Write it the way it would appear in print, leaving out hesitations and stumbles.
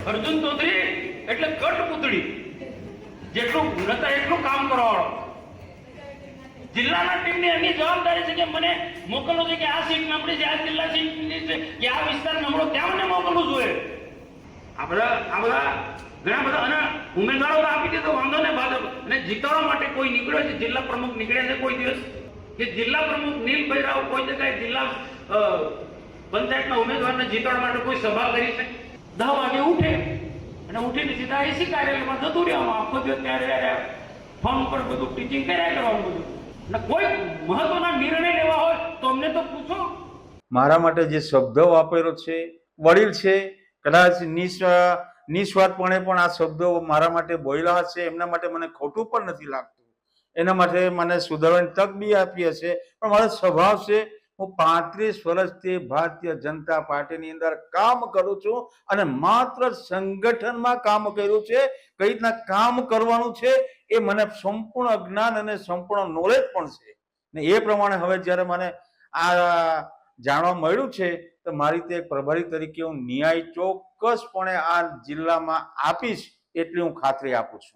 અર્જુન ચૌધરી એટલે કઠપૂતળી, જેટલું નતા એટલું કામ કરવાવાળો. જિલ્લાના ટીમની એની જવાબદારી છે કે મને મોકલવું છે કે આ સીટ નબળી છે, આ જિલ્લા સીટની છે કે આ વિસ્તાર નબળો, ત્યાં મને મોકલવું જોઈએ. આ બધા ઘણા બધા અને ઉમેદવારો આપી દે તો વાંધો ને ભાજપ અને જીતાડવા માટે કોઈ નીકળ્યો છે, જિલ્લા પ્રમુખ નીકળે છે કોઈ દિવસ કે જિલ્લા પ્રમુખ નીલભાઈ રાવ કોઈ જગ્યાએ જિલ્લા પંચાયતના ઉમેદવારને જીતાડવા માટે કોઈ સભા કરી છે? 10 વાગે ઉઠે અને ઉઠીને સીધા એસી કાર્યાલયમાં જતું રહેવાનું, આખો દિવસ ત્યારે ફોન ઉપર બધું ટીચિંગ કર્યા કરવાનું બધું. અને કોઈ મહત્વના નિર્ણય લેવા હોય તો અમને તો પૂછો. મારા માટે જે શબ્દ વાપર્યો છે, વડીલ છે, કદાચ નિસ્વાર્થપણે પણ આ શબ્દો મારા માટે બોલ્યા હશે, એમના માટે મને ખોટું પણ નથી લાગતું. એના માટે મને સુધારવાની તક બી આપી હશે. પણ મારો સ્વભાવ છે, હું 35 વર્ષથી ભારતીય જનતા પાર્ટીની અંદર કામ કરું છું અને માત્ર સંગઠનમાં કામ કર્યું છે. કઈ રીતના કામ કરવાનું છે એ મને સંપૂર્ણ જ્ઞાન અને સંપૂર્ણ નોલેજ પણ છે. ને એ પ્રમાણે હવે જ્યારે મને આ જાણવા મળ્યું છે તો મારી રીતે એક પ્રભારી તરીકે હું ન્યાય ચોક્કસપણે આ જિલ્લામાં આપીશ એટલી હું ખાતરી આપું છું.